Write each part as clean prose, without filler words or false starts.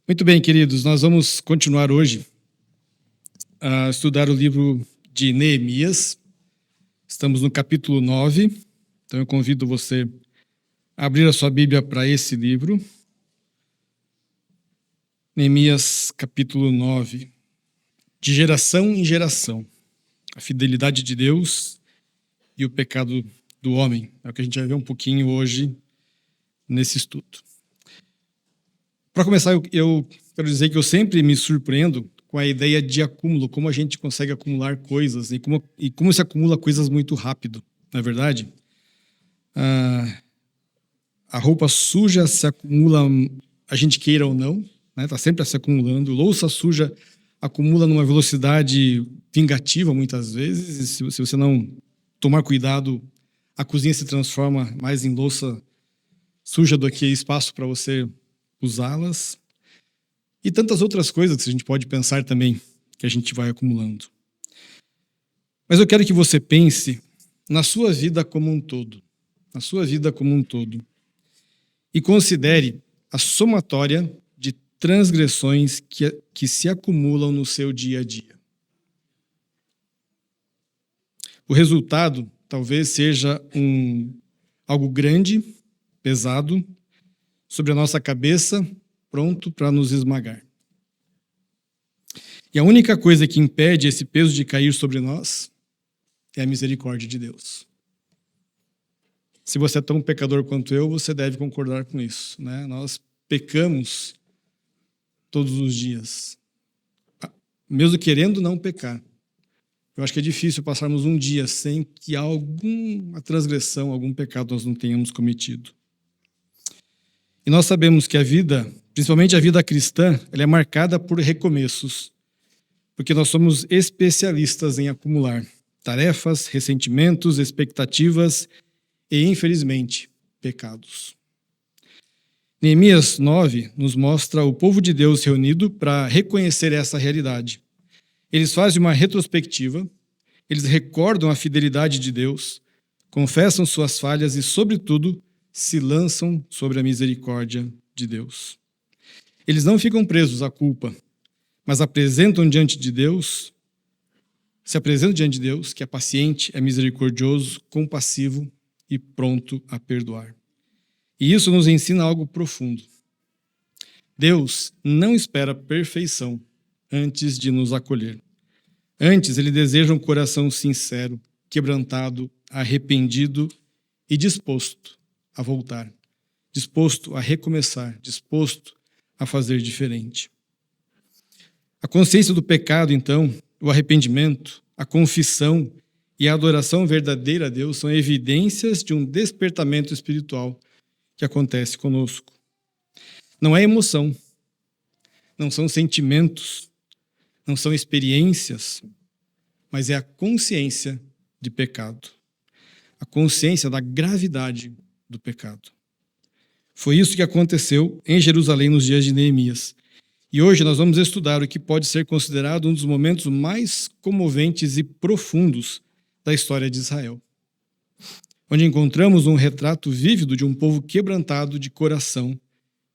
Muito bem, queridos, nós vamos continuar hoje a estudar o livro de Neemias. Estamos no capítulo 9, então eu convido você a abrir a sua Bíblia para esse livro. Neemias, capítulo 9. De geração em geração, a fidelidade de Deus e o pecado do homem. É o que a gente vai ver um pouquinho hoje nesse estudo. Para começar, eu quero dizer que eu sempre me surpreendo com a ideia de acúmulo, como a gente consegue acumular coisas e como se acumula coisas muito rápido, não é verdade? A roupa suja se acumula, a gente queira ou não, né? Tá sempre se acumulando. Louça suja acumula numa velocidade vingativa muitas vezes, e se você não tomar cuidado, a cozinha se transforma mais em louça suja do que espaço para você usá-las, e tantas outras coisas que a gente pode pensar também, que a gente vai acumulando. Mas eu quero que você pense na sua vida como um todo, e considere a somatória de transgressões que se acumulam no seu dia a dia. O resultado talvez seja algo grande, pesado, sobre a nossa cabeça, pronto para nos esmagar. E a única coisa que impede esse peso de cair sobre nós é a misericórdia de Deus. Se você é tão pecador quanto eu, você deve concordar com isso, né? Nós pecamos todos os dias, mesmo querendo não pecar. Eu acho que é difícil passarmos um dia sem que alguma transgressão, algum pecado nós não tenhamos cometido. E nós sabemos que a vida, principalmente a vida cristã, ela é marcada por recomeços, porque nós somos especialistas em acumular tarefas, ressentimentos, expectativas e, infelizmente, pecados. Neemias 9 nos mostra o povo de Deus reunido para reconhecer essa realidade. Eles fazem uma retrospectiva, eles recordam a fidelidade de Deus, confessam suas falhas e, sobretudo, se lançam sobre a misericórdia de Deus. Eles não ficam presos à culpa, mas se apresentam diante de Deus, que é paciente, é misericordioso, compassivo e pronto a perdoar. E isso nos ensina algo profundo. Deus não espera perfeição antes de nos acolher. Antes, Ele deseja um coração sincero, quebrantado, arrependido e disposto a voltar, disposto a recomeçar, disposto a fazer diferente. A consciência do pecado, então, o arrependimento, a confissão e a adoração verdadeira a Deus são evidências de um despertamento espiritual que acontece conosco. Não é emoção, não são sentimentos, não são experiências, mas é a consciência de pecado, a consciência da gravidade do pecado. Foi isso que aconteceu em Jerusalém nos dias de Neemias. E hoje nós vamos estudar o que pode ser considerado um dos momentos mais comoventes e profundos da história de Israel, onde encontramos um retrato vívido de um povo quebrantado de coração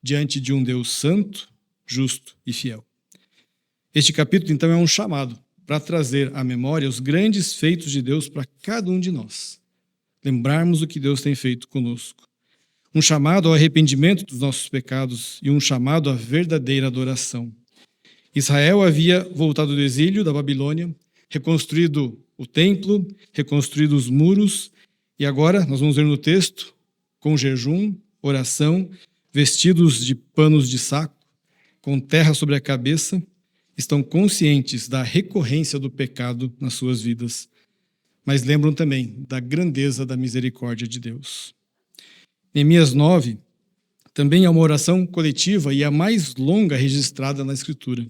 diante de um Deus santo, justo e fiel. Este capítulo, então, é um chamado para trazer à memória os grandes feitos de Deus para cada um de nós. Lembrarmos o que Deus tem feito conosco. Um chamado ao arrependimento dos nossos pecados e um chamado à verdadeira adoração. Israel havia voltado do exílio da Babilônia, reconstruído o templo, reconstruído os muros, e agora, nós vamos ver no texto, com jejum, oração, vestidos de panos de saco, com terra sobre a cabeça, estão conscientes da recorrência do pecado nas suas vidas, mas lembram também da grandeza da misericórdia de Deus. Neemias 9 também é uma oração coletiva e a mais longa registrada na Escritura.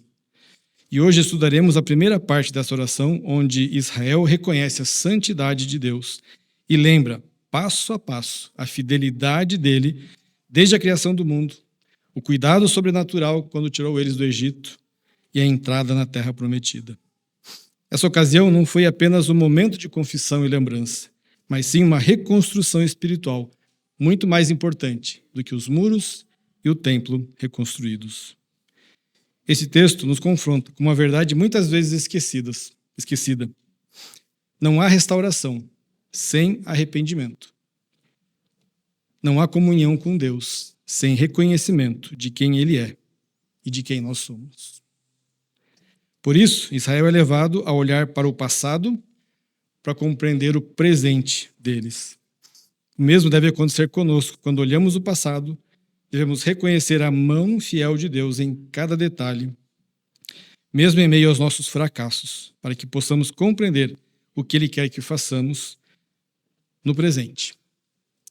E hoje estudaremos a primeira parte dessa oração, onde Israel reconhece a santidade de Deus e lembra, passo a passo, a fidelidade dele desde a criação do mundo, o cuidado sobrenatural quando tirou eles do Egito e a entrada na terra prometida. Essa ocasião não foi apenas um momento de confissão e lembrança, mas sim uma reconstrução espiritual muito mais importante do que os muros e o templo reconstruídos. Esse texto nos confronta com uma verdade muitas vezes esquecida. Não há restauração sem arrependimento. Não há comunhão com Deus sem reconhecimento de quem Ele é e de quem nós somos. Por isso, Israel é levado a olhar para o passado para compreender o presente deles. O mesmo deve acontecer conosco. Quando olhamos o passado, devemos reconhecer a mão fiel de Deus em cada detalhe, mesmo em meio aos nossos fracassos, para que possamos compreender o que Ele quer que façamos no presente,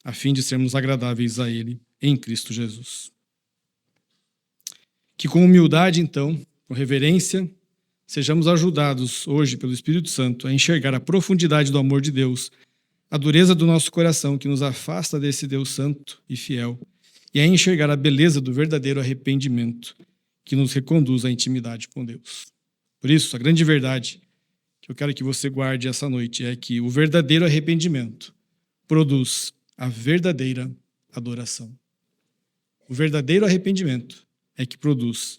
a fim de sermos agradáveis a Ele em Cristo Jesus. Que com humildade, então, com reverência, sejamos ajudados hoje pelo Espírito Santo a enxergar a profundidade do amor de Deus, a dureza do nosso coração que nos afasta desse Deus santo e fiel, e a enxergar a beleza do verdadeiro arrependimento que nos reconduz à intimidade com Deus. Por isso, a grande verdade que eu quero que você guarde essa noite é que o verdadeiro arrependimento produz a verdadeira adoração. O verdadeiro arrependimento é que produz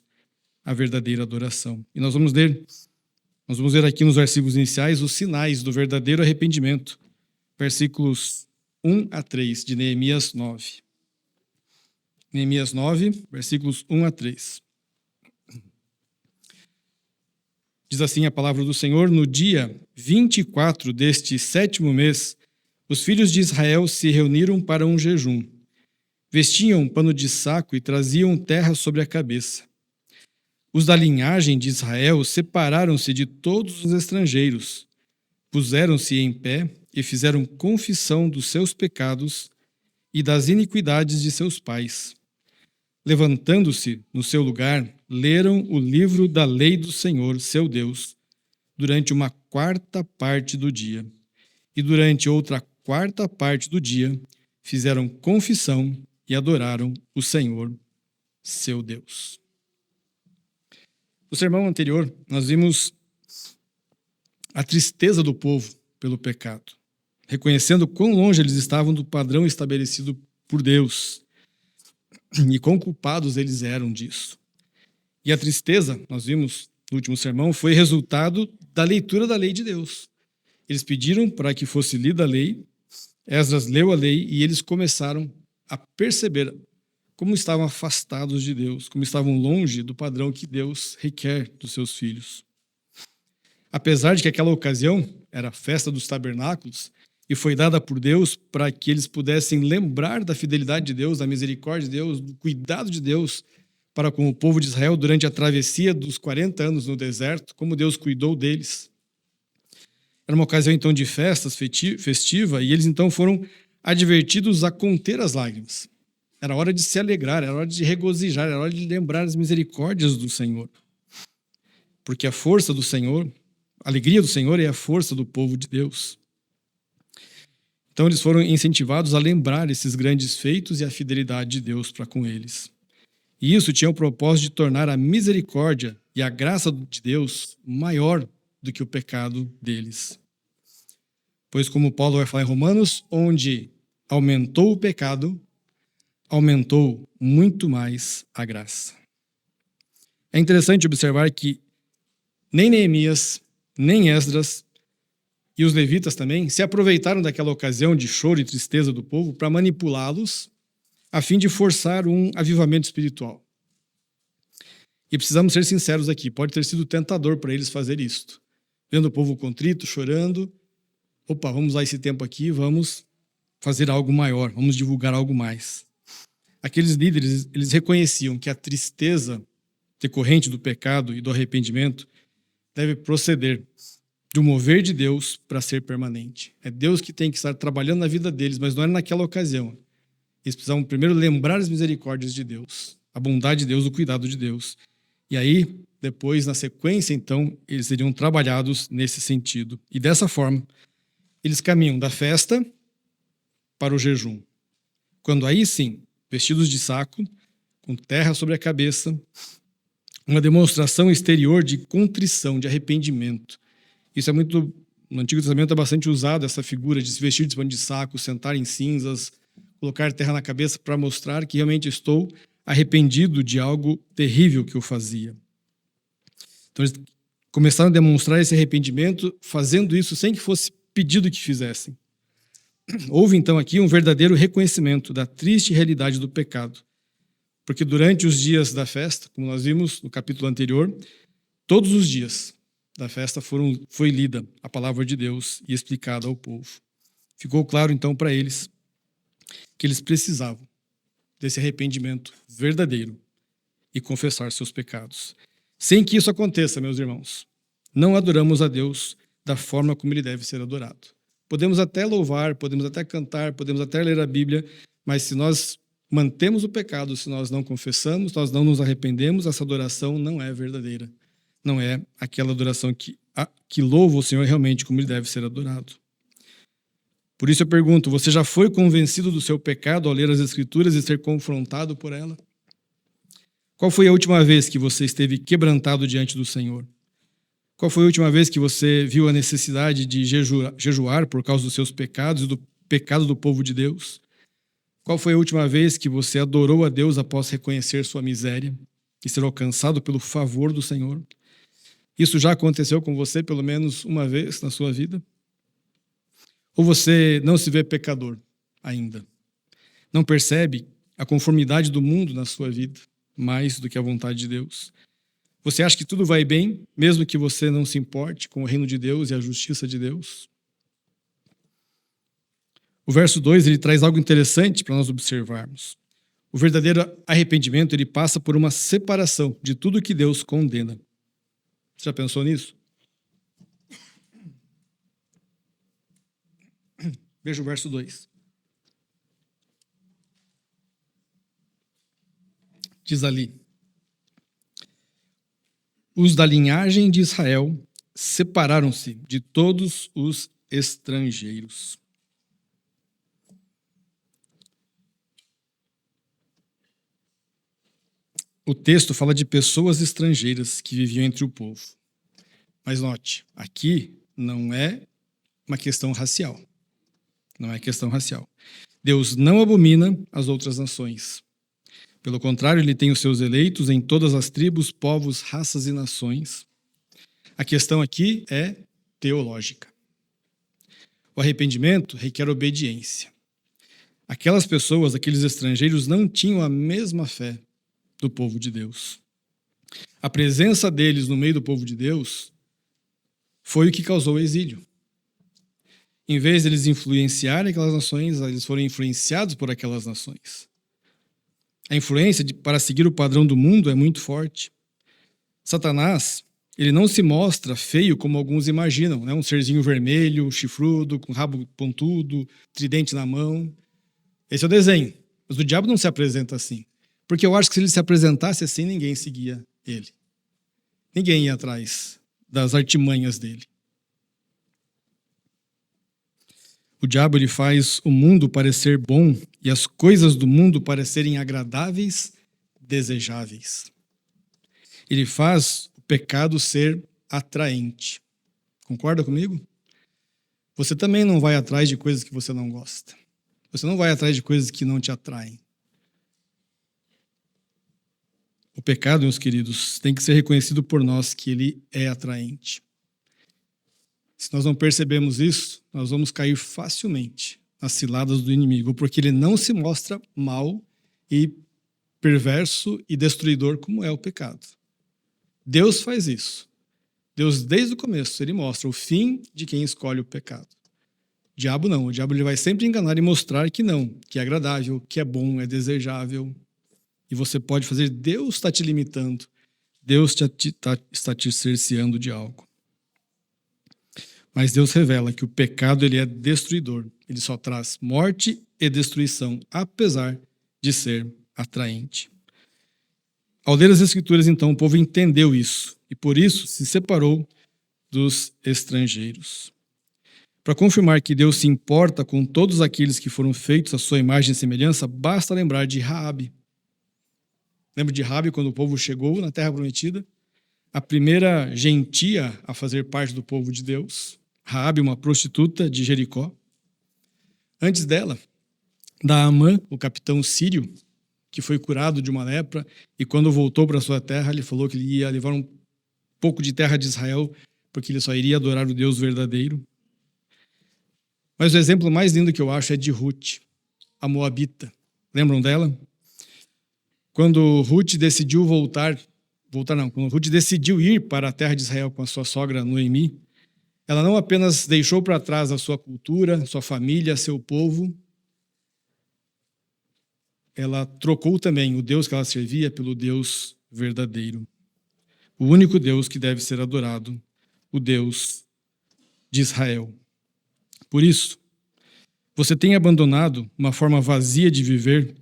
a verdadeira adoração. E nós vamos ver aqui nos versículos iniciais os sinais do verdadeiro arrependimento. Versículos 1 a 3 de Neemias 9. Neemias 9, versículos 1 a 3. Diz assim a palavra do Senhor: no dia 24 deste 7º mês, os filhos de Israel se reuniram para um jejum. Vestiam um pano de saco e traziam terra sobre a cabeça. Os da linhagem de Israel separaram-se de todos os estrangeiros, puseram-se em pé e fizeram confissão dos seus pecados e das iniquidades de seus pais. Levantando-se no seu lugar, leram o livro da lei do Senhor, seu Deus, durante uma quarta parte do dia. E durante outra quarta parte do dia, fizeram confissão e adoraram o Senhor, seu Deus. No sermão anterior, nós vimos a tristeza do povo pelo pecado, reconhecendo quão longe eles estavam do padrão estabelecido por Deus e quão culpados eles eram disso. E a tristeza, nós vimos no último sermão, foi resultado da leitura da lei de Deus. Eles pediram para que fosse lida a lei, Esdras leu a lei e eles começaram a perceber como estavam afastados de Deus, como estavam longe do padrão que Deus requer dos seus filhos. Apesar de que aquela ocasião era a festa dos tabernáculos e foi dada por Deus para que eles pudessem lembrar da fidelidade de Deus, da misericórdia de Deus, do cuidado de Deus para com o povo de Israel durante a travessia dos 40 anos no deserto, como Deus cuidou deles. Era uma ocasião então de festas, festiva, e eles então foram advertidos a conter as lágrimas. Era hora de se alegrar, era hora de regozijar, era hora de lembrar as misericórdias do Senhor. Porque a força do Senhor, a alegria do Senhor é a força do povo de Deus. Então eles foram incentivados a lembrar esses grandes feitos e a fidelidade de Deus para com eles. E isso tinha o propósito de tornar a misericórdia e a graça de Deus maior do que o pecado deles. Pois como Paulo vai falar em Romanos, onde aumentou o pecado, aumentou muito mais a graça. É interessante observar que nem Neemias, nem Esdras e os levitas também se aproveitaram daquela ocasião de choro e tristeza do povo para manipulá-los a fim de forçar um avivamento espiritual. E precisamos ser sinceros aqui, pode ter sido tentador para eles fazer isto. Vendo o povo contrito, chorando, opa, vamos usar esse tempo aqui, vamos fazer algo maior, vamos divulgar algo mais. Aqueles líderes, eles reconheciam que a tristeza decorrente do pecado e do arrependimento deve proceder do mover de Deus para ser permanente. É Deus que tem que estar trabalhando na vida deles, mas não era naquela ocasião. Eles precisavam primeiro lembrar as misericórdias de Deus, a bondade de Deus, o cuidado de Deus. E aí, depois, na sequência, então, eles seriam trabalhados nesse sentido. E dessa forma, eles caminham da festa para o jejum. Quando aí sim, vestidos de saco, com terra sobre a cabeça, uma demonstração exterior de contrição, de arrependimento. Isso é muito, no Antigo Testamento é bastante usado, essa figura de se vestir de pano de saco, sentar em cinzas, colocar terra na cabeça para mostrar que realmente estou arrependido de algo terrível que eu fazia. Então eles começaram a demonstrar esse arrependimento, fazendo isso sem que fosse pedido que fizessem. Houve então aqui um verdadeiro reconhecimento da triste realidade do pecado, porque durante os dias da festa, como nós vimos no capítulo anterior, todos os dias da festa foi lida a palavra de Deus e explicada ao povo. Ficou claro então para eles que eles precisavam desse arrependimento verdadeiro e confessar seus pecados. Sem que isso aconteça, meus irmãos, não adoramos a Deus da forma como ele deve ser adorado. Podemos até louvar, podemos até cantar, podemos até ler a Bíblia, mas se nós mantemos o pecado, se nós não confessamos, nós não nos arrependemos, essa adoração não é verdadeira. Não é aquela adoração que louva o Senhor realmente como ele deve ser adorado. Por isso eu pergunto, você já foi convencido do seu pecado ao ler as Escrituras e ser confrontado por ela? Qual foi a última vez que você esteve quebrantado diante do Senhor? Qual foi a última vez que você viu a necessidade de jejuar por causa dos seus pecados e do pecado do povo de Deus? Qual foi a última vez que você adorou a Deus após reconhecer sua miséria e ser alcançado pelo favor do Senhor? Isso já aconteceu com você pelo menos uma vez na sua vida? Ou você não se vê pecador ainda? Não percebe a conformidade do mundo na sua vida mais do que a vontade de Deus? Você acha que tudo vai bem, mesmo que você não se importe com o reino de Deus e a justiça de Deus? O verso 2 ele traz algo interessante para nós observarmos. O verdadeiro arrependimento ele passa por uma separação de tudo que Deus condena. Você já pensou nisso? Veja o verso 2. Diz ali: os da linhagem de Israel separaram-se de todos os estrangeiros. O texto fala de pessoas estrangeiras que viviam entre o povo. Mas note, aqui não é uma questão racial. Não é questão racial. Deus não abomina as outras nações. Pelo contrário, ele tem os seus eleitos em todas as tribos, povos, raças e nações. A questão aqui é teológica. O arrependimento requer obediência. Aquelas pessoas, aqueles estrangeiros, não tinham a mesma fé do povo de Deus. A presença deles no meio do povo de Deus foi o que causou o exílio. Em vez de eles influenciarem aquelas nações, eles foram influenciados por aquelas nações. A influência para seguir o padrão do mundo é muito forte. Satanás, ele não se mostra feio como alguns imaginam, né? Um serzinho vermelho, chifrudo, com rabo pontudo, tridente na mão. Esse é o desenho. Mas o diabo não se apresenta assim. Porque eu acho que se ele se apresentasse assim, ninguém seguia ele. Ninguém ia atrás das artimanhas dele. O diabo ele faz o mundo parecer bom e as coisas do mundo parecerem agradáveis, desejáveis. Ele faz o pecado ser atraente. Concorda comigo? Você também não vai atrás de coisas que você não gosta. Você não vai atrás de coisas que não te atraem. O pecado, meus queridos, tem que ser reconhecido por nós que ele é atraente. Se nós não percebemos isso, nós vamos cair facilmente nas ciladas do inimigo, porque ele não se mostra mal e perverso e destruidor como é o pecado. Deus faz isso. Deus, desde o começo, ele mostra o fim de quem escolhe o pecado. O diabo não. O diabo ele vai sempre enganar e mostrar que não, que é agradável, que é bom, é desejável. E você pode fazer, Deus está te limitando. Deus está te cerceando de algo. Mas Deus revela que o pecado ele é destruidor. Ele só traz morte e destruição, apesar de ser atraente. Ao ler as Escrituras, então, o povo entendeu isso e, por isso, se separou dos estrangeiros. Para confirmar que Deus se importa com todos aqueles que foram feitos à sua imagem e semelhança, basta lembrar de Raabe. Lembra de Raabe quando o povo chegou na Terra Prometida? A primeira gentia a fazer parte do povo de Deus. Raabe, uma prostituta de Jericó. Antes dela, Naamã, o capitão sírio, que foi curado de uma lepra, e quando voltou para sua terra, ele falou que ele ia levar pouco de terra de Israel, porque ele só iria adorar o Deus verdadeiro. Mas o exemplo mais lindo que eu acho é de Ruth, a moabita. Lembram dela? Quando Ruth decidiu quando Ruth decidiu ir para a terra de Israel com a sua sogra Noemi, ela não apenas deixou para trás a sua cultura, sua família, seu povo, ela trocou também o Deus que ela servia pelo Deus verdadeiro. O único Deus que deve ser adorado, o Deus de Israel. Por isso, você tem abandonado uma forma vazia de viver,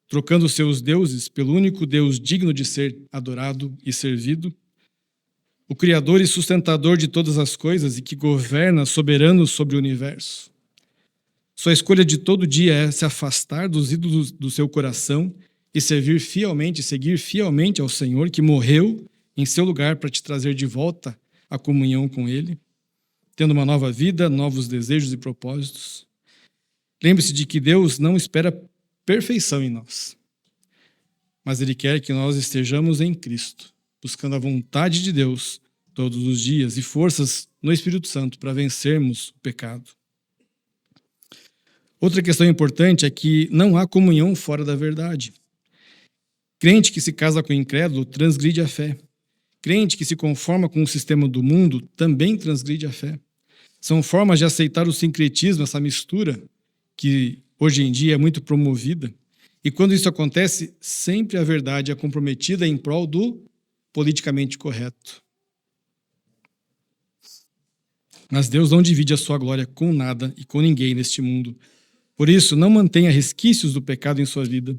trocando seus deuses pelo único Deus digno de ser adorado e servido? O Criador e sustentador de todas as coisas e que governa soberano sobre o universo. Sua escolha de todo dia é se afastar dos ídolos do seu coração e seguir fielmente ao Senhor que morreu em seu lugar para te trazer de volta a comunhão com Ele, tendo uma nova vida, novos desejos e propósitos. Lembre-se de que Deus não espera perfeição em nós, mas Ele quer que nós estejamos em Cristo, buscando a vontade de Deus todos os dias e forças no Espírito Santo para vencermos o pecado. Outra questão importante é que não há comunhão fora da verdade. Crente que se casa com incrédulo transgride a fé. Crente que se conforma com o sistema do mundo também transgride a fé. São formas de aceitar o sincretismo, essa mistura que hoje em dia é muito promovida. E quando isso acontece, sempre a verdade é comprometida em prol do politicamente correto. Mas Deus não divide a sua glória com nada e com ninguém neste mundo. Por isso, não mantenha resquícios do pecado em sua vida.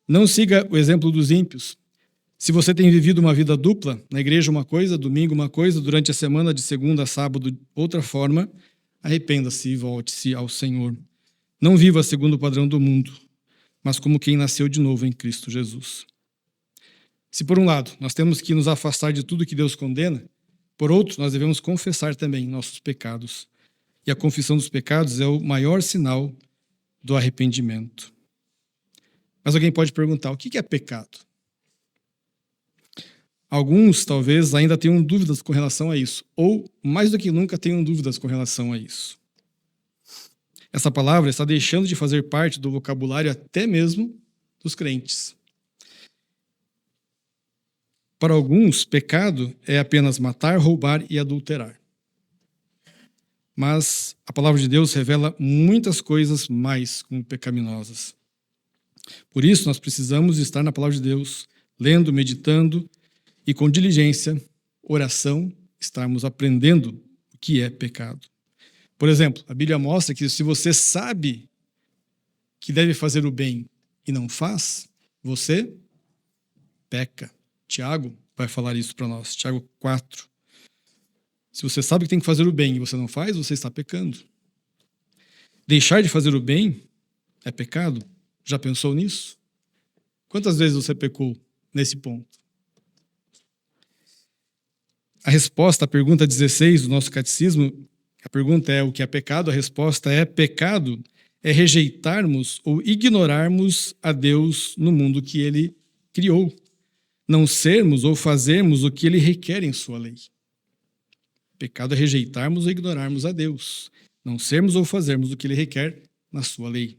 Não siga o exemplo dos ímpios. Se você tem vivido uma vida dupla, na igreja uma coisa, domingo uma coisa, durante a semana de segunda a sábado outra forma, arrependa-se e volte-se ao Senhor. Não viva segundo o padrão do mundo, mas como quem nasceu de novo em Cristo Jesus. Se por um lado nós temos que nos afastar de tudo que Deus condena, por outro nós devemos confessar também nossos pecados. E a confissão dos pecados é o maior sinal do arrependimento. Mas alguém pode perguntar, o que é pecado? Alguns, talvez, ainda tenham dúvidas com relação a isso, ou, mais do que nunca, tenham dúvidas com relação a isso. Essa palavra está deixando de fazer parte do vocabulário até mesmo dos crentes. Para alguns, pecado é apenas matar, roubar e adulterar. Mas a palavra de Deus revela muitas coisas mais como pecaminosas. Por isso, nós precisamos estar na palavra de Deus, lendo, meditando e com diligência, oração, estarmos aprendendo o que é pecado. Por exemplo, a Bíblia mostra que se você sabe que deve fazer o bem e não faz, você peca. Tiago vai falar isso para nós, Tiago 4. Se você sabe que tem que fazer o bem e você não faz, você está pecando. Deixar de fazer o bem é pecado? Já pensou nisso? Quantas vezes você pecou nesse ponto? A resposta à pergunta 16 do nosso catecismo, a pergunta é o que é pecado? A resposta é pecado é rejeitarmos ou ignorarmos a Deus no mundo que Ele criou. Não sermos ou fazermos o que Ele requer em sua lei. Pecado é rejeitarmos ou ignorarmos a Deus. Não sermos ou fazermos o que Ele requer na sua lei.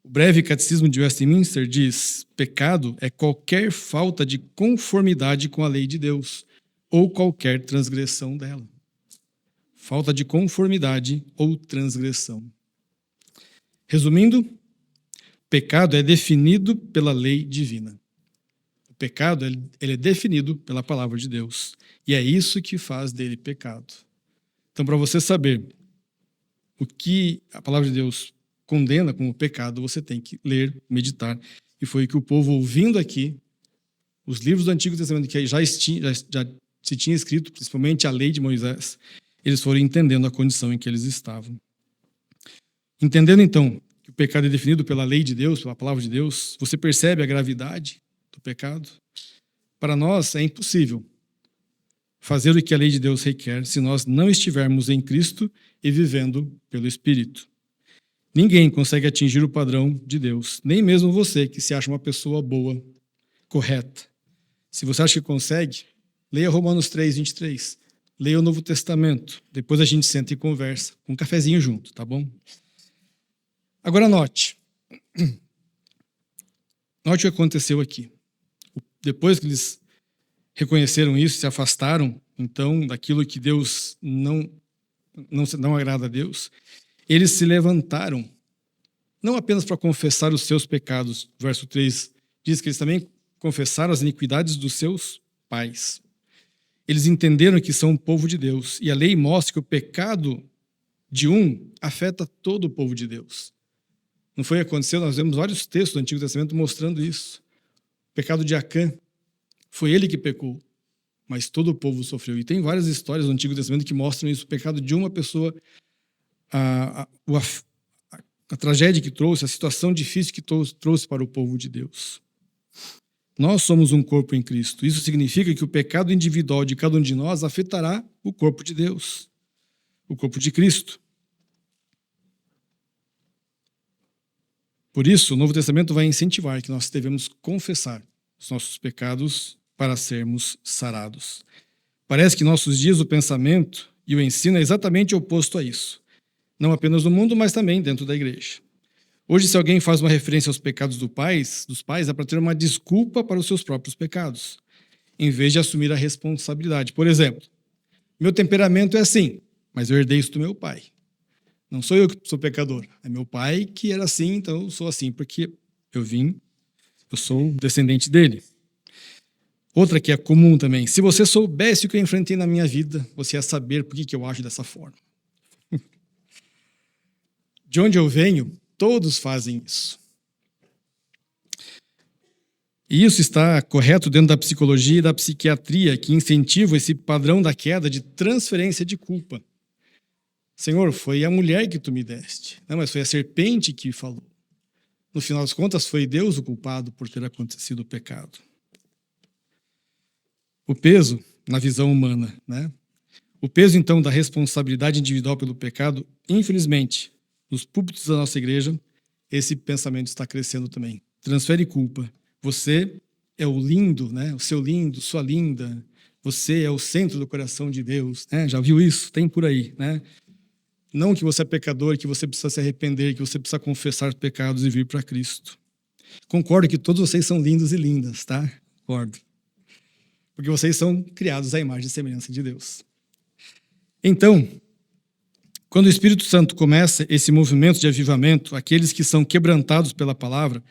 O breve catecismo de Westminster diz: pecado é qualquer falta de conformidade com a lei de Deus ou qualquer transgressão dela. Falta de conformidade ou transgressão. Resumindo, pecado é definido pela lei divina. O pecado ele é definido pela palavra de Deus. E é isso que faz dele pecado. Então, para você saber o que a palavra de Deus condena como pecado, você tem que ler, meditar. E foi o que o povo, ouvindo aqui, os livros do Antigo Testamento que já se tinha escrito, principalmente a lei de Moisés, eles foram entendendo a condição em que eles estavam. Entendendo, então, que o pecado é definido pela lei de Deus, pela palavra de Deus, você percebe a gravidade do pecado? Para nós, é impossível fazer o que a lei de Deus requer se nós não estivermos em Cristo e vivendo pelo Espírito. Ninguém consegue atingir o padrão de Deus, nem mesmo você, que se acha uma pessoa boa, correta. Se você acha que consegue, Leia Romanos 3, 23. Leia o Novo Testamento. Depois a gente senta e conversa, com um cafezinho junto, tá bom? Agora note. Note o que aconteceu aqui. Depois que eles reconheceram isso, se afastaram, então, daquilo que Deus não agrada a Deus, eles se levantaram, não apenas para confessar os seus pecados. Verso 3 diz que eles também confessaram as iniquidades dos seus pais. Eles entenderam que são o povo de Deus, e a lei mostra que o pecado de um afeta todo o povo de Deus. Não foi aconteceu? Nós vemos vários textos do Antigo Testamento mostrando isso. O pecado de Acã, foi ele que pecou, mas todo o povo sofreu. E tem várias histórias do Antigo Testamento que mostram isso. O pecado de uma pessoa, a tragédia que trouxe, a situação difícil que trouxe para o povo de Deus. Nós somos um corpo em Cristo. Isso significa que o pecado individual de cada um de nós afetará o corpo de Deus, o corpo de Cristo. Por isso, o Novo Testamento vai incentivar que nós devemos confessar os nossos pecados para sermos sarados. Parece que em nossos dias o pensamento e o ensino é exatamente oposto a isso. Não apenas no mundo, mas também dentro da igreja. Hoje, se alguém faz uma referência aos pecados dos pais, é para ter uma desculpa para os seus próprios pecados, em vez de assumir a responsabilidade. Por exemplo, meu temperamento é assim, mas eu herdei isso do meu pai. Não sou eu que sou pecador, é meu pai que era assim, então eu sou assim porque eu sou descendente dele. Outra que é comum também, se você soubesse o que eu enfrentei na minha vida, você ia saber por que eu acho dessa forma. De onde eu venho, todos fazem isso. E isso está correto dentro da psicologia e da psiquiatria, que incentivam esse padrão da queda de transferência de culpa. Senhor, foi a mulher que tu me deste. Não, mas foi a serpente que falou. No final das contas, foi Deus o culpado por ter acontecido o pecado. O peso, na visão humana, né? O peso, então, da responsabilidade individual pelo pecado, infelizmente, nos púlpitos da nossa igreja, esse pensamento está crescendo também. Transfere culpa. Você é o lindo, né? O seu lindo, sua linda. Você é o centro do coração de Deus, né? Já viu isso? Tem por aí, né? Não que você é pecador, que você precisa se arrepender, que você precisa confessar os pecados e vir para Cristo. Concordo que todos vocês são lindos e lindas, tá? Concordo. Porque vocês são criados à imagem e semelhança de Deus. Então, quando o Espírito Santo começa esse movimento de avivamento, aqueles que são quebrantados pela palavra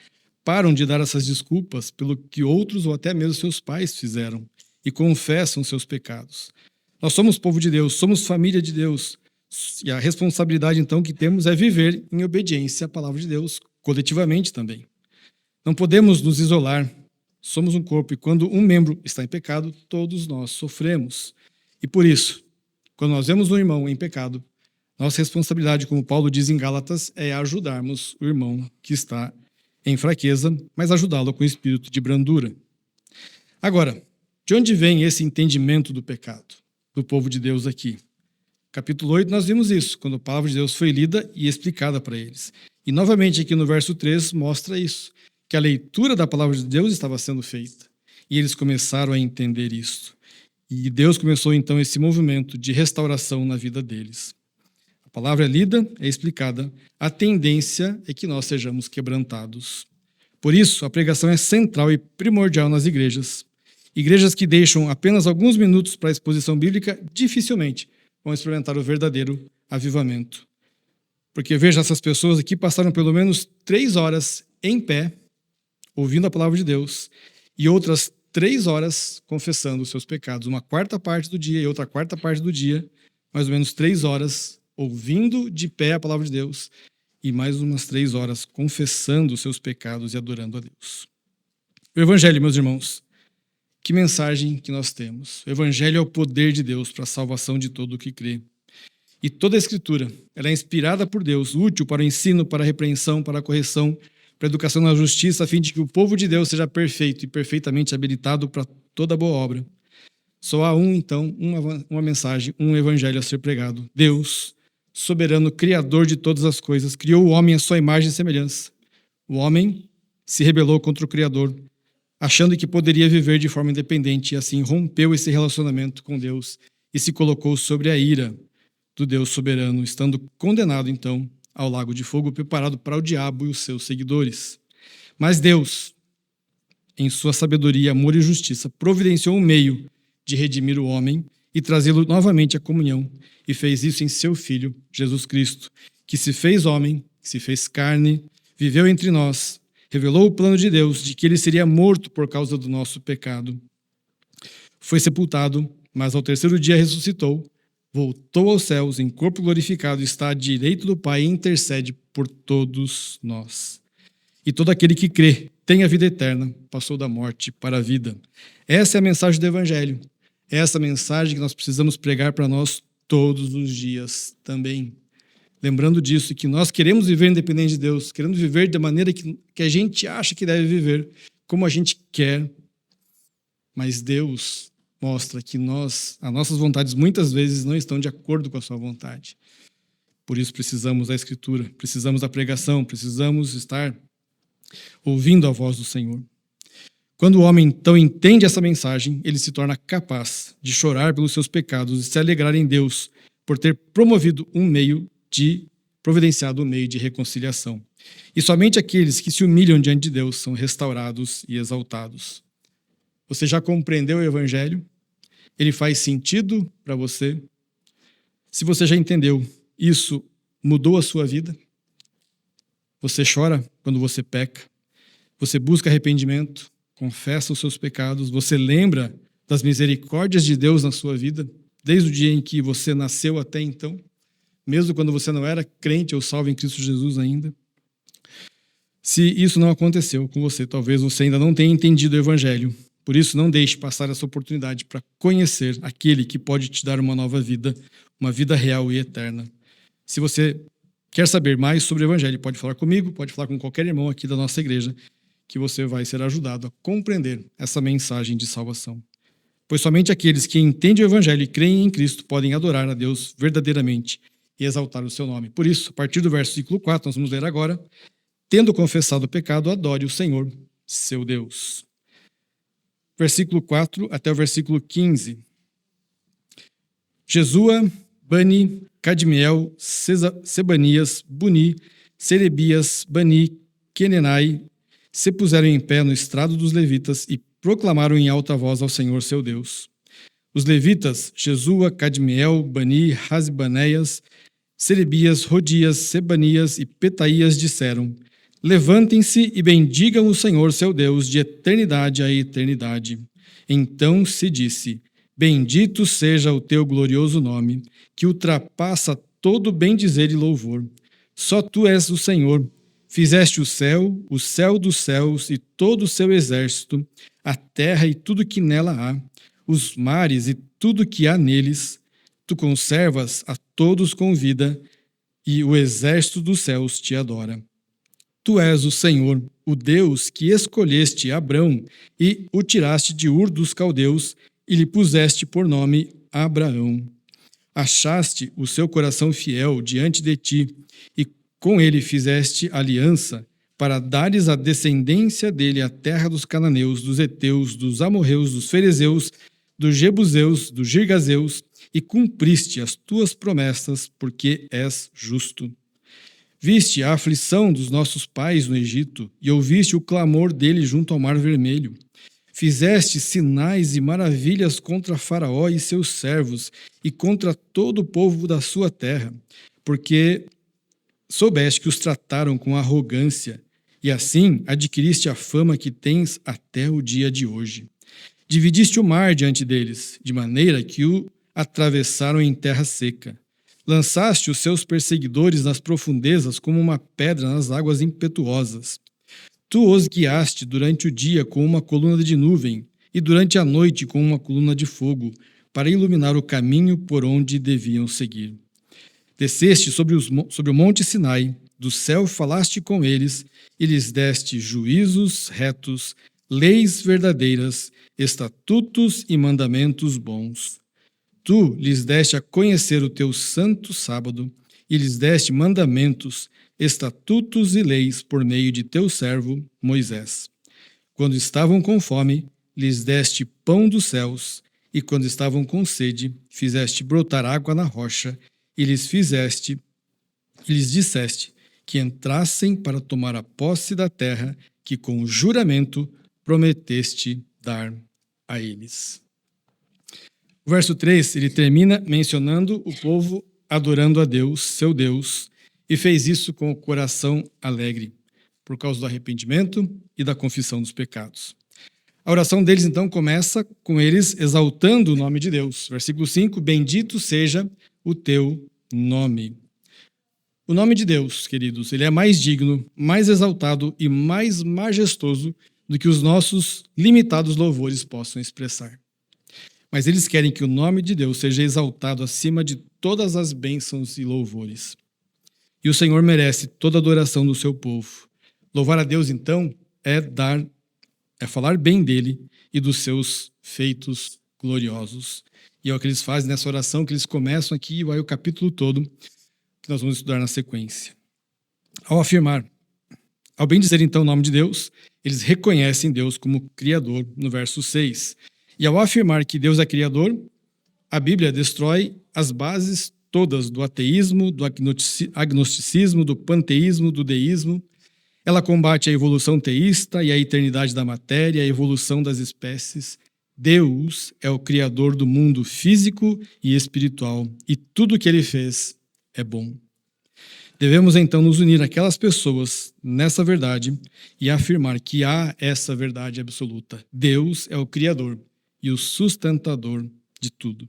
param de dar essas desculpas pelo que outros ou até mesmo seus pais fizeram e confessam seus pecados. Nós somos povo de Deus, somos família de Deus. E a responsabilidade, então, que temos é viver em obediência à palavra de Deus, coletivamente também. Não podemos nos isolar. Somos um corpo e quando um membro está em pecado, todos nós sofremos. E por isso, quando nós vemos um irmão em pecado, nossa responsabilidade, como Paulo diz em Gálatas, é ajudarmos o irmão que está em fraqueza, mas ajudá-lo com espírito de brandura. Agora, de onde vem esse entendimento do pecado do povo de Deus aqui? Capítulo 8, nós vimos isso, quando a palavra de Deus foi lida e explicada para eles. E novamente aqui no verso 3 mostra isso, que a leitura da palavra de Deus estava sendo feita. E eles começaram a entender isso. E Deus começou então esse movimento de restauração na vida deles. A palavra é lida, é explicada, a tendência é que nós sejamos quebrantados. Por isso, a pregação é central e primordial nas igrejas. Igrejas que deixam apenas alguns minutos para a exposição bíblica, dificilmente vão experimentar o verdadeiro avivamento. Porque veja, essas pessoas aqui passaram pelo menos 3 horas em pé, ouvindo a palavra de Deus, e outras 3 horas confessando os seus pecados. Uma quarta parte do dia e outra quarta parte do dia, mais ou menos 3 horas, ouvindo de pé a palavra de Deus, e mais umas 3 horas confessando os seus pecados e adorando a Deus. O Evangelho, meus irmãos, que mensagem que nós temos. O Evangelho é o poder de Deus para a salvação de todo o que crê. E toda a Escritura, ela é inspirada por Deus, útil para o ensino, para a repreensão, para a correção, para a educação na justiça, a fim de que o povo de Deus seja perfeito e perfeitamente habilitado para toda boa obra. Só há então, uma mensagem, um Evangelho a ser pregado. Deus, soberano, criador de todas as coisas, criou o homem à sua imagem e semelhança. O homem se rebelou contra o Criador, achando que poderia viver de forma independente, e assim rompeu esse relacionamento com Deus e se colocou sobre a ira do Deus soberano, estando condenado, então, ao lago de fogo preparado para o diabo e os seus seguidores. Mas Deus, em sua sabedoria, amor e justiça, providenciou um meio de redimir o homem e trazê-lo novamente à comunhão, e fez isso em seu Filho, Jesus Cristo, que se fez homem, que se fez carne, viveu entre nós, revelou o plano de Deus de que ele seria morto por causa do nosso pecado. Foi sepultado, mas ao terceiro dia ressuscitou, voltou aos céus em corpo glorificado e está à direita do Pai e intercede por todos nós. E todo aquele que crê tem a vida eterna, passou da morte para a vida. Essa é a mensagem do Evangelho. É essa mensagem que nós precisamos pregar para nós todos os dias também. Lembrando disso, que nós queremos viver independente de Deus, queremos viver da maneira que a gente acha que deve viver, como a gente quer, mas Deus mostra que as nossas vontades muitas vezes não estão de acordo com a sua vontade. Por isso precisamos da Escritura, precisamos da pregação, precisamos estar ouvindo a voz do Senhor. Quando o homem então entende essa mensagem, ele se torna capaz de chorar pelos seus pecados e se alegrar em Deus por ter providenciado um meio de reconciliação. E somente aqueles que se humilham diante de Deus são restaurados e exaltados. Você já compreendeu o Evangelho? Ele faz sentido para você? Se você já entendeu, isso mudou a sua vida? Você chora quando você peca? Você busca arrependimento? Confessa os seus pecados? Você lembra das misericórdias de Deus na sua vida, desde o dia em que você nasceu até então? Mesmo quando você não era crente ou salvo em Cristo Jesus ainda? Se isso não aconteceu com você, talvez você ainda não tenha entendido o Evangelho. Por isso, não deixe passar essa oportunidade para conhecer aquele que pode te dar uma nova vida, uma vida real e eterna. Se você quer saber mais sobre o Evangelho, pode falar comigo, pode falar com qualquer irmão aqui da nossa igreja, que você vai ser ajudado a compreender essa mensagem de salvação. Pois somente aqueles que entendem o Evangelho e creem em Cristo podem adorar a Deus verdadeiramente e exaltar o seu nome. Por isso, a partir do versículo 4, nós vamos ler agora: tendo confessado o pecado, adore o Senhor, seu Deus. Versículo 4 até o versículo 15. Jesua, Bani, Cadmiel, Sebanias, Buni, Serebias, Bani, Kenenai, se puseram em pé no estrado dos levitas e proclamaram em alta voz ao Senhor seu Deus. Os levitas, Jesua, Cadmiel, Bani, Hasbaneias, Serebias, Rodias, Sebanias e Petaías disseram: levantem-se e bendigam o Senhor seu Deus de eternidade a eternidade. Então se disse: bendito seja o teu glorioso nome, que ultrapassa todo bem-dizer e louvor. Só tu és o Senhor. Fizeste o céu dos céus e todo o seu exército, a terra e tudo que nela há, os mares e tudo que há neles. Tu conservas a todos com vida, e o exército dos céus te adora. Tu és o Senhor, o Deus que escolheste Abrão e o tiraste de Ur dos Caldeus e lhe puseste por nome Abraão. Achaste o seu coração fiel diante de ti e com ele fizeste aliança para dares à descendência dele a terra dos cananeus, dos heteus, dos amorreus, dos ferezeus, dos jebuseus, dos girgazeus e cumpriste as tuas promessas porque és justo. Viste a aflição dos nossos pais no Egito e ouviste o clamor deles junto ao Mar Vermelho. Fizeste sinais e maravilhas contra Faraó e seus servos e contra todo o povo da sua terra, porque soubeste que os trataram com arrogância e assim adquiriste a fama que tens até o dia de hoje. Dividiste o mar diante deles, de maneira que o atravessaram em terra seca. Lançaste os seus perseguidores nas profundezas como uma pedra nas águas impetuosas. Tu os guiaste durante o dia com uma coluna de nuvem e durante a noite com uma coluna de fogo, para iluminar o caminho por onde deviam seguir. Desceste sobre o monte Sinai, do céu falaste com eles e lhes deste juízos retos, leis verdadeiras, estatutos e mandamentos bons. Tu lhes deste a conhecer o teu santo sábado e lhes deste mandamentos, estatutos e leis por meio de teu servo Moisés. Quando estavam com fome, lhes deste pão dos céus, e quando estavam com sede, fizeste brotar água na rocha, e lhes disseste que entrassem para tomar a posse da terra que com juramento prometeste dar a eles. O verso 3, ele termina mencionando o povo adorando a Deus, seu Deus, e fez isso com o coração alegre, por causa do arrependimento e da confissão dos pecados. A oração deles, então, começa com eles exaltando o nome de Deus. Versículo 5, bendito seja o teu nome. O nome de Deus, queridos, ele é mais digno, mais exaltado e mais majestoso do que os nossos limitados louvores possam expressar. Mas eles querem que o nome de Deus seja exaltado acima de todas as bênçãos e louvores. E o Senhor merece toda a adoração do seu povo. Louvar a Deus, então, é falar bem dele e dos seus feitos gloriosos. E é o que eles fazem nessa oração, que eles começam aqui e vai o capítulo todo, que nós vamos estudar na sequência. Ao bem dizer então o nome de Deus, eles reconhecem Deus como Criador, no verso 6. E ao afirmar que Deus é Criador, a Bíblia destrói as bases todas do ateísmo, do agnosticismo, do panteísmo, do deísmo. Ela combate a evolução teísta e a eternidade da matéria, a evolução das espécies. Deus é o Criador do mundo físico e espiritual, e tudo o que ele fez é bom. Devemos então nos unir àquelas pessoas nessa verdade e afirmar que há essa verdade absoluta. Deus é o Criador e o sustentador de tudo.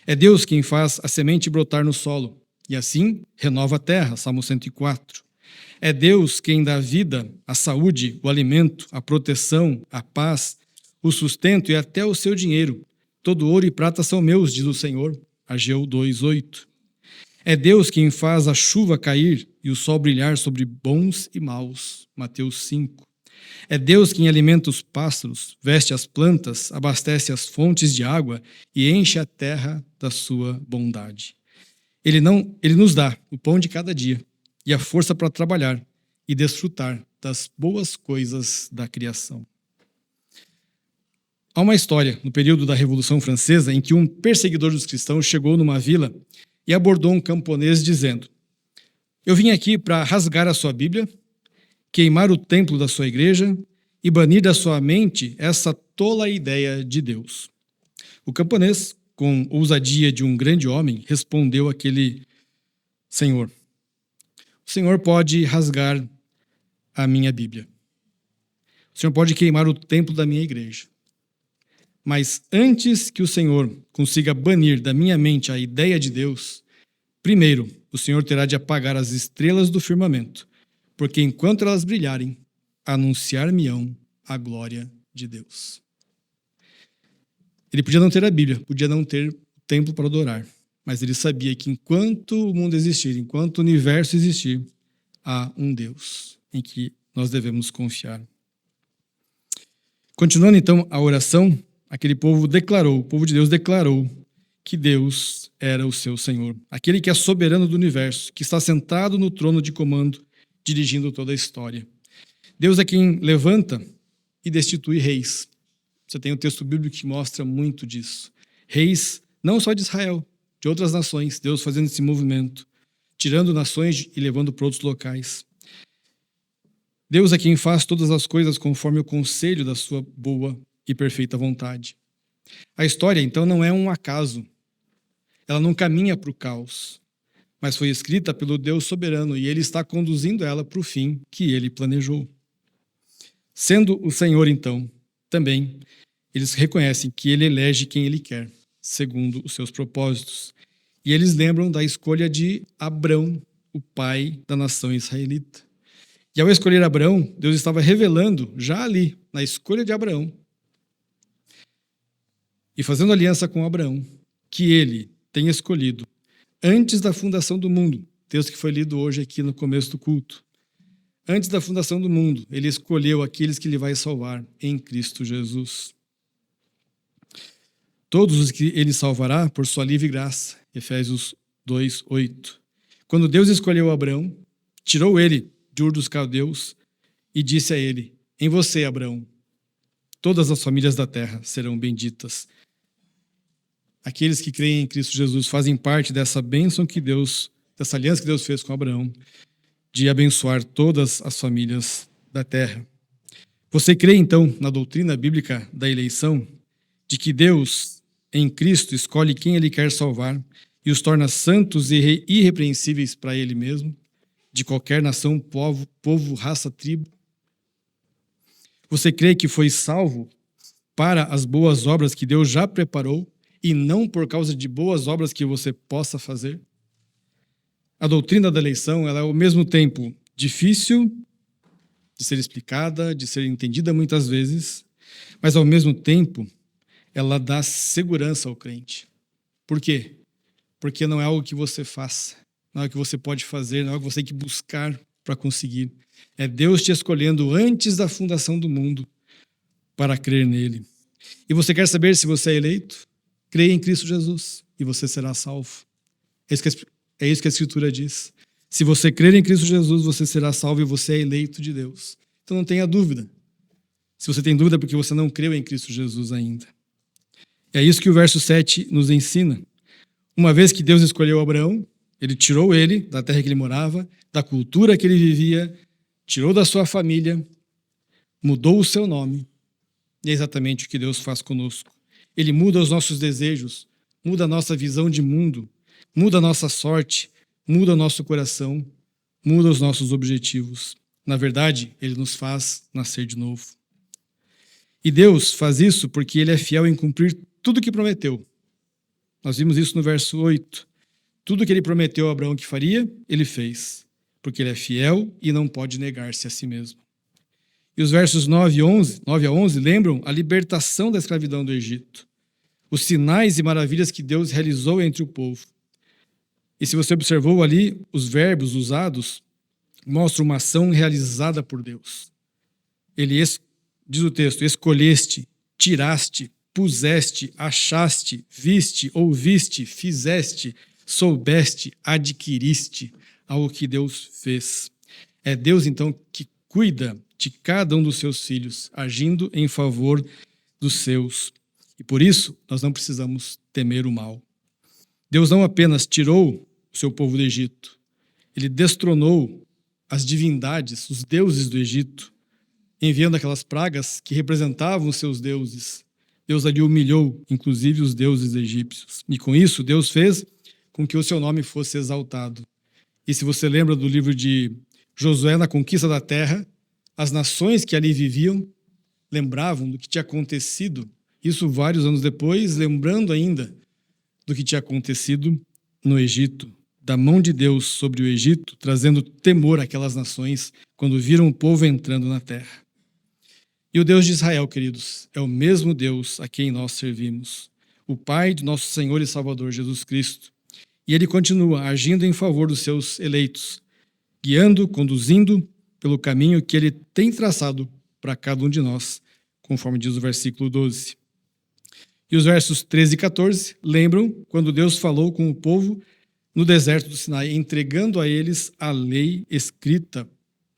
É Deus quem faz a semente brotar no solo e assim renova a terra, Salmo 104. É Deus quem dá vida, a saúde, o alimento, a proteção, a paz, o sustento e até o seu dinheiro. Todo ouro e prata são meus, diz o Senhor, Ageu 2:8. É Deus quem faz a chuva cair e o sol brilhar sobre bons e maus, Mateus 5. É Deus quem alimenta os pássaros, veste as plantas, abastece as fontes de água e enche a terra da sua bondade. Ele nos dá o pão de cada dia e a força para trabalhar e desfrutar das boas coisas da criação. Há uma história, no período da Revolução Francesa, em que um perseguidor dos cristãos chegou numa vila e abordou um camponês dizendo: eu vim aqui para rasgar a sua Bíblia, queimar o templo da sua igreja e banir da sua mente essa tola ideia de Deus. O camponês, com ousadia de um grande homem, respondeu àquele senhor: o senhor pode rasgar a minha Bíblia. O senhor pode queimar o templo da minha igreja. Mas antes que o Senhor consiga banir da minha mente a ideia de Deus, primeiro o Senhor terá de apagar as estrelas do firmamento, porque enquanto elas brilharem, anunciar-me-ão a glória de Deus. Ele podia não ter a Bíblia, podia não ter o templo para adorar, mas ele sabia que enquanto o mundo existir, enquanto o universo existir, há um Deus em que nós devemos confiar. Continuando então a oração, o povo de Deus declarou que Deus era o seu Senhor, aquele que é soberano do universo, que está sentado no trono de comando, dirigindo toda a história. Deus é quem levanta e destitui reis. Você tem um texto bíblico que mostra muito disso. Reis, não só de Israel, de outras nações, Deus fazendo esse movimento, tirando nações e levando para outros locais. Deus é quem faz todas as coisas conforme o conselho da sua boa e perfeita vontade. A história, então, não é um acaso. Ela não caminha para o caos, mas foi escrita pelo Deus soberano e ele está conduzindo ela para o fim que ele planejou. Sendo o Senhor, então, também, eles reconhecem que ele elege quem ele quer, segundo os seus propósitos. E eles lembram da escolha de Abrão, o pai da nação israelita. E ao escolher Abrão, Deus estava revelando, já ali, na escolha de Abraão, e fazendo aliança com Abraão, que ele tem escolhido, antes da fundação do mundo, texto que foi lido hoje aqui no começo do culto, antes da fundação do mundo, ele escolheu aqueles que ele vai salvar em Cristo Jesus. Todos os que ele salvará por sua livre graça, Efésios 2:8. Quando Deus escolheu Abraão, tirou ele de Ur dos Caldeus e disse a ele: em você, Abraão, todas as famílias da terra serão benditas. Aqueles que creem em Cristo Jesus fazem parte dessa bênção que Deus, dessa aliança que Deus fez com Abraão, de abençoar todas as famílias da terra. Você crê, então, na doutrina bíblica da eleição, de que Deus, em Cristo, escolhe quem Ele quer salvar e os torna santos e irrepreensíveis para Ele mesmo, de qualquer nação, povo, raça, tribo? Você crê que foi salvo para as boas obras que Deus já preparou e não por causa de boas obras que você possa fazer? A doutrina da eleição, ela é ao mesmo tempo difícil de ser explicada, de ser entendida muitas vezes, mas ao mesmo tempo ela dá segurança ao crente. Por quê? Porque não é algo que você faça, não é algo que você pode fazer, não é algo que você tem que buscar para conseguir. É Deus te escolhendo antes da fundação do mundo para crer nele. E você quer saber se você é eleito? Creia em Cristo Jesus e você será salvo. É isso que a Escritura diz. Se você crer em Cristo Jesus, você será salvo e você é eleito de Deus. Então não tenha dúvida. Se você tem dúvida é porque você não creu em Cristo Jesus ainda. É isso que o verso 7 nos ensina. Uma vez que Deus escolheu Abraão, ele tirou ele da terra que ele morava, da cultura que ele vivia, tirou da sua família, mudou o seu nome. E é exatamente o que Deus faz conosco. Ele muda os nossos desejos, muda a nossa visão de mundo, muda a nossa sorte, muda o nosso coração, muda os nossos objetivos. Na verdade, ele nos faz nascer de novo. E Deus faz isso porque ele é fiel em cumprir tudo o que prometeu. Nós vimos isso no verso 8. Tudo que ele prometeu a Abraão que faria, ele fez, porque ele é fiel e não pode negar-se a si mesmo. E os versos 9 a 11 lembram a libertação da escravidão do Egito, os sinais e maravilhas que Deus realizou entre o povo. E se você observou ali, os verbos usados mostram uma ação realizada por Deus. Diz o texto, escolheste, tiraste, puseste, achaste, viste, ouviste, fizeste, soubeste, adquiriste algo que Deus fez. É Deus, então, que cuida de cada um dos seus filhos, agindo em favor dos seus. E por isso, nós não precisamos temer o mal. Deus não apenas tirou o seu povo do Egito, ele destronou as divindades, os deuses do Egito, enviando aquelas pragas que representavam os seus deuses. Deus ali humilhou, inclusive, os deuses egípcios. E com isso, Deus fez com que o seu nome fosse exaltado. E se você lembra do livro de Josué, na conquista da terra, as nações que ali viviam lembravam do que tinha acontecido, isso vários anos depois, lembrando ainda do que tinha acontecido no Egito, da mão de Deus sobre o Egito, trazendo temor àquelas nações quando viram o povo entrando na terra. E o Deus de Israel, queridos, é o mesmo Deus a quem nós servimos, o Pai de nosso Senhor e Salvador Jesus Cristo. E ele continua agindo em favor dos seus eleitos, guiando, conduzindo pelo caminho que ele tem traçado para cada um de nós, conforme diz o versículo 12. E os versos 13 e 14 lembram quando Deus falou com o povo no deserto do Sinai, entregando a eles a lei escrita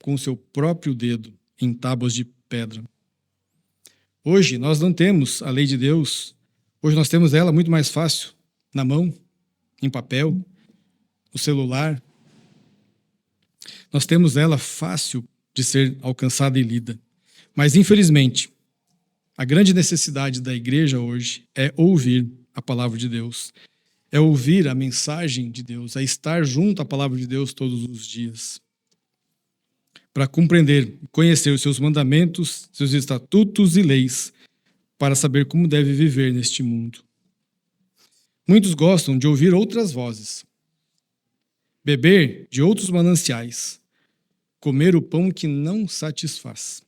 com o seu próprio dedo em tábuas de pedra. Hoje nós não temos a lei de Deus, hoje nós temos ela muito mais fácil, na mão, em papel, no celular. Nós temos ela fácil de ser alcançada e lida. Mas, infelizmente, a grande necessidade da igreja hoje é ouvir a palavra de Deus, é ouvir a mensagem de Deus, é estar junto à palavra de Deus todos os dias, para compreender e conhecer os seus mandamentos, seus estatutos e leis, para saber como deve viver neste mundo. Muitos gostam de ouvir outras vozes, beber de outros mananciais, comer o pão que não satisfaz,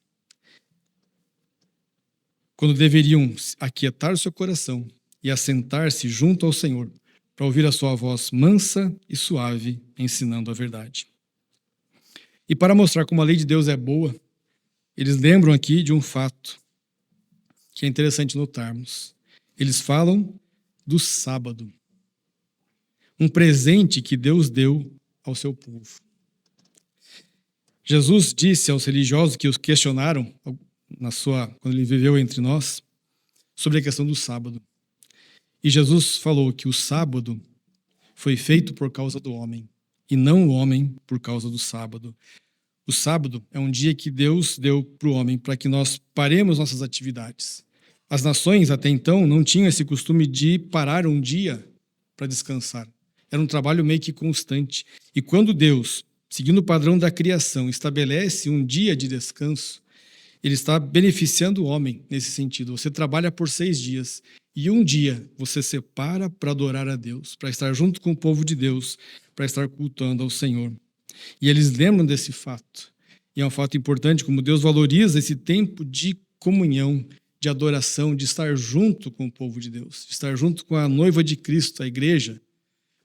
quando deveriam aquietar seu coração e assentar-se junto ao Senhor, para ouvir a sua voz mansa e suave, ensinando a verdade. E para mostrar como a lei de Deus é boa, eles lembram aqui de um fato que é interessante notarmos. Eles falam do sábado, um presente que Deus deu ao seu povo. Jesus disse aos religiosos que os questionaram quando ele viveu entre nós, sobre a questão do sábado. E Jesus falou que o sábado foi feito por causa do homem, e não o homem por causa do sábado. O sábado é um dia que Deus deu para o homem para que nós paremos nossas atividades. As nações, até então, não tinham esse costume de parar um dia para descansar. Era um trabalho meio que constante. E quando Deus, seguindo o padrão da criação, estabelece um dia de descanso, ele está beneficiando o homem nesse sentido. Você trabalha por 6 dias e um dia você separa para adorar a Deus, para estar junto com o povo de Deus, para estar cultuando ao Senhor. E eles lembram desse fato. E é um fato importante como Deus valoriza esse tempo de comunhão, de adoração, de estar junto com o povo de Deus, de estar junto com a noiva de Cristo, a igreja.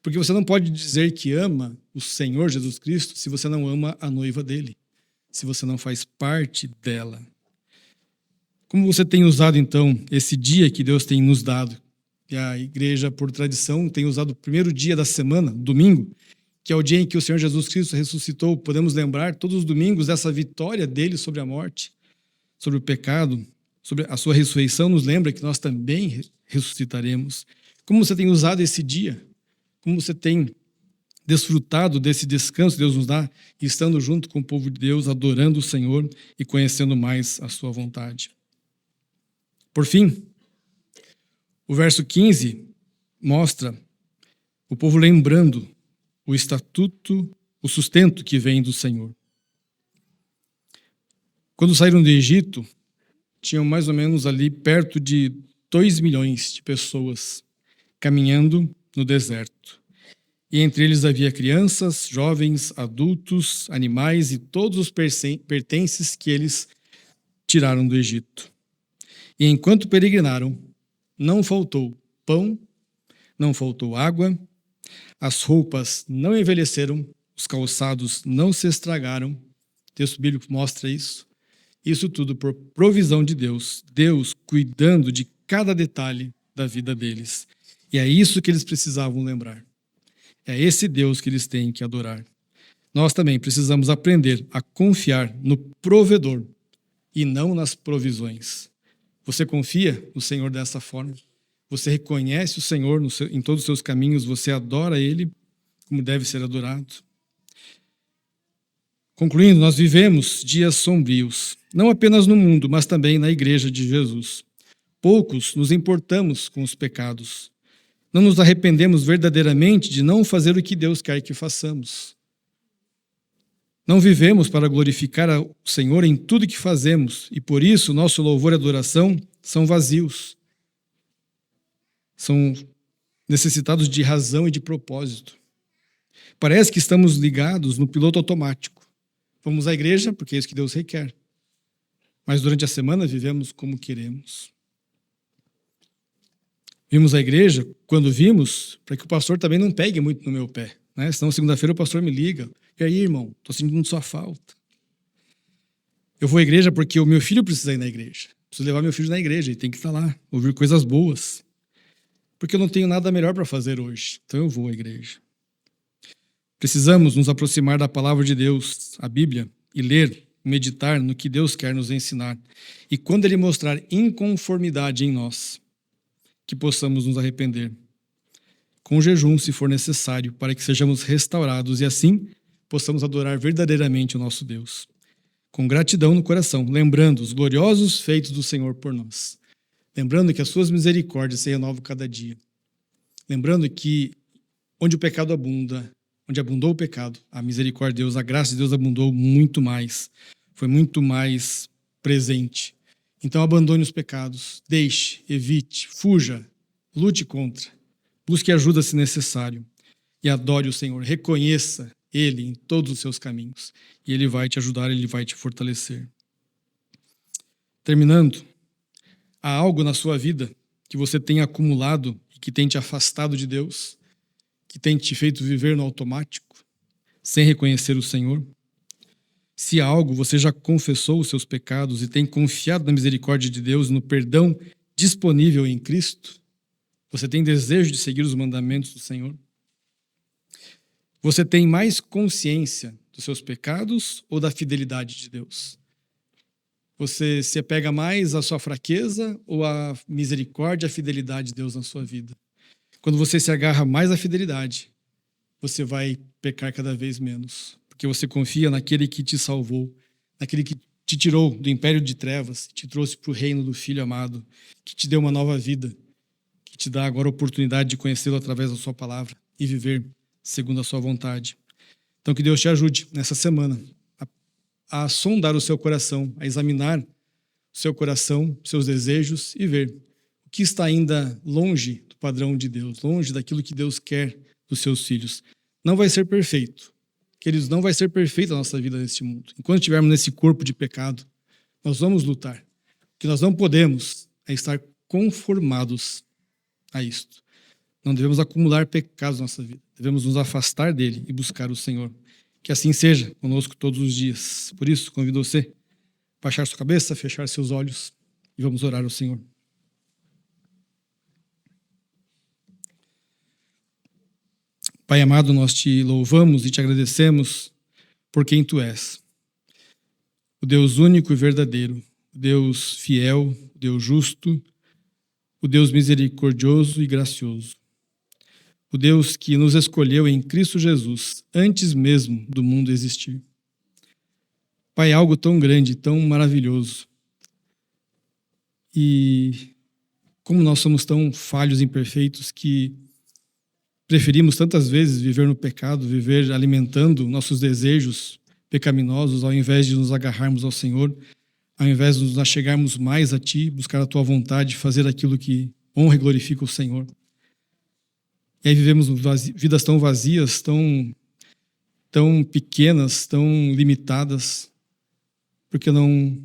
Porque você não pode dizer que ama o Senhor Jesus Cristo se você não ama a noiva dele, se você não faz parte dela. Como você tem usado, então, esse dia que Deus tem nos dado? E a igreja, por tradição, tem usado o primeiro dia da semana, domingo, que é o dia em que o Senhor Jesus Cristo ressuscitou. Podemos lembrar todos os domingos dessa vitória dele sobre a morte, sobre o pecado, sobre a sua ressurreição, nos lembra que nós também ressuscitaremos. Como você tem usado esse dia? Como você tem desfrutado desse descanso que Deus nos dá, estando junto com o povo de Deus, adorando o Senhor e conhecendo mais a sua vontade? Por fim, o verso 15 mostra o povo lembrando o estatuto, o sustento que vem do Senhor. Quando saíram do Egito, tinham mais ou menos ali perto de 2 milhões de pessoas caminhando no deserto. E entre eles havia crianças, jovens, adultos, animais e todos os pertences que eles tiraram do Egito. E enquanto peregrinaram, não faltou pão, não faltou água, as roupas não envelheceram, os calçados não se estragaram. O texto bíblico mostra isso. Isso tudo por provisão de Deus, Deus cuidando de cada detalhe da vida deles. E é isso que eles precisavam lembrar. É esse Deus que eles têm que adorar. Nós também precisamos aprender a confiar no provedor e não nas provisões. Você confia no Senhor dessa forma? Você reconhece o Senhor em todos os seus caminhos? Você adora Ele como deve ser adorado? Concluindo, nós vivemos dias sombrios, não apenas no mundo, mas também na igreja de Jesus. Poucos nos importamos com os pecados. Não nos arrependemos verdadeiramente de não fazer o que Deus quer que façamos. Não vivemos para glorificar o Senhor em tudo que fazemos, e por isso nosso louvor e adoração são vazios. São necessitados de razão e de propósito. Parece que estamos ligados no piloto automático. Vamos à igreja porque é isso que Deus requer. Mas durante a semana vivemos como queremos. Vimos a igreja quando vimos, para que o pastor também não pegue muito no meu pé. Né? Senão segunda-feira o pastor me liga. E aí, irmão, estou sentindo sua falta. Eu vou à igreja porque o meu filho precisa ir na igreja. Preciso levar meu filho na igreja, ele tem que estar lá, ouvir coisas boas. Porque eu não tenho nada melhor para fazer hoje. Então eu vou à igreja. Precisamos nos aproximar da palavra de Deus, a Bíblia, e ler, meditar no que Deus quer nos ensinar. E quando Ele mostrar inconformidade em nós, que possamos nos arrepender. Com jejum, se for necessário, para que sejamos restaurados e assim possamos adorar verdadeiramente o nosso Deus. Com gratidão no coração, lembrando os gloriosos feitos do Senhor por nós. Lembrando que as suas misericórdias se renovam cada dia. Lembrando que onde o pecado abunda, onde abundou o pecado, a misericórdia de Deus, a graça de Deus abundou muito mais. Foi muito mais presente. Então abandone os pecados, deixe, evite, fuja, lute contra, busque ajuda se necessário e adore o Senhor. Reconheça Ele em todos os seus caminhos e Ele vai te ajudar, Ele vai te fortalecer. Terminando, há algo na sua vida que você tem acumulado e que tem te afastado de Deus, que tem te feito viver no automático, sem reconhecer o Senhor? Se há algo, você já confessou os seus pecados e tem confiado na misericórdia de Deus, no perdão disponível em Cristo? Você tem desejo de seguir os mandamentos do Senhor? Você tem mais consciência dos seus pecados ou da fidelidade de Deus? Você se apega mais à sua fraqueza ou à misericórdia, à fidelidade de Deus na sua vida? Quando você se agarra mais à fidelidade, você vai pecar cada vez menos, porque você confia naquele que te salvou, naquele que te tirou do império de trevas, te trouxe para o reino do Filho amado, que te deu uma nova vida, que te dá agora a oportunidade de conhecê-lo através da sua palavra e viver segundo a sua vontade. Então que Deus te ajude nessa semana a sondar o seu coração, a examinar o seu coração, seus desejos e ver o que está ainda longe do padrão de Deus, longe daquilo que Deus quer dos seus filhos. Não vai ser perfeito. Queridos, não vai ser perfeita a nossa vida neste mundo. Enquanto estivermos nesse corpo de pecado, nós vamos lutar. O que nós não podemos é estar conformados a isto. Não devemos acumular pecados na nossa vida. Devemos nos afastar dele e buscar o Senhor. Que assim seja conosco todos os dias. Por isso, convido você a baixar sua cabeça, fechar seus olhos e vamos orar ao Senhor. Pai amado, nós te louvamos e te agradecemos por quem tu és. O Deus único e verdadeiro, o Deus fiel, o Deus justo, o Deus misericordioso e gracioso. O Deus que nos escolheu em Cristo Jesus, antes mesmo do mundo existir. Pai, algo tão grande, tão maravilhoso. E como nós somos tão falhos e imperfeitos que preferimos tantas vezes viver no pecado, viver alimentando nossos desejos pecaminosos, ao invés de nos agarrarmos ao Senhor, ao invés de nos achegarmos mais a Ti, buscar a Tua vontade, fazer aquilo que honra e glorifica o Senhor. E aí vivemos vidas tão vazias, tão pequenas, tão limitadas, porque não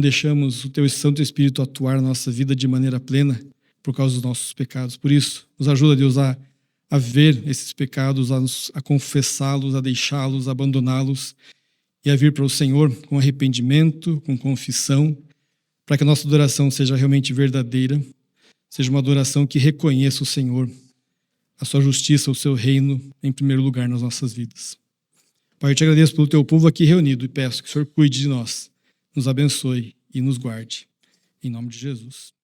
deixamos o Teu Santo Espírito atuar na nossa vida de maneira plena por causa dos nossos pecados. Por isso, nos ajuda, Deus, a ver esses pecados, a confessá-los, a deixá-los, a abandoná-los e a vir para o Senhor com arrependimento, com confissão, para que a nossa adoração seja realmente verdadeira, seja uma adoração que reconheça o Senhor, a sua justiça, o seu reino em primeiro lugar nas nossas vidas. Pai, eu te agradeço pelo teu povo aqui reunido e peço que o Senhor cuide de nós, nos abençoe e nos guarde. Em nome de Jesus.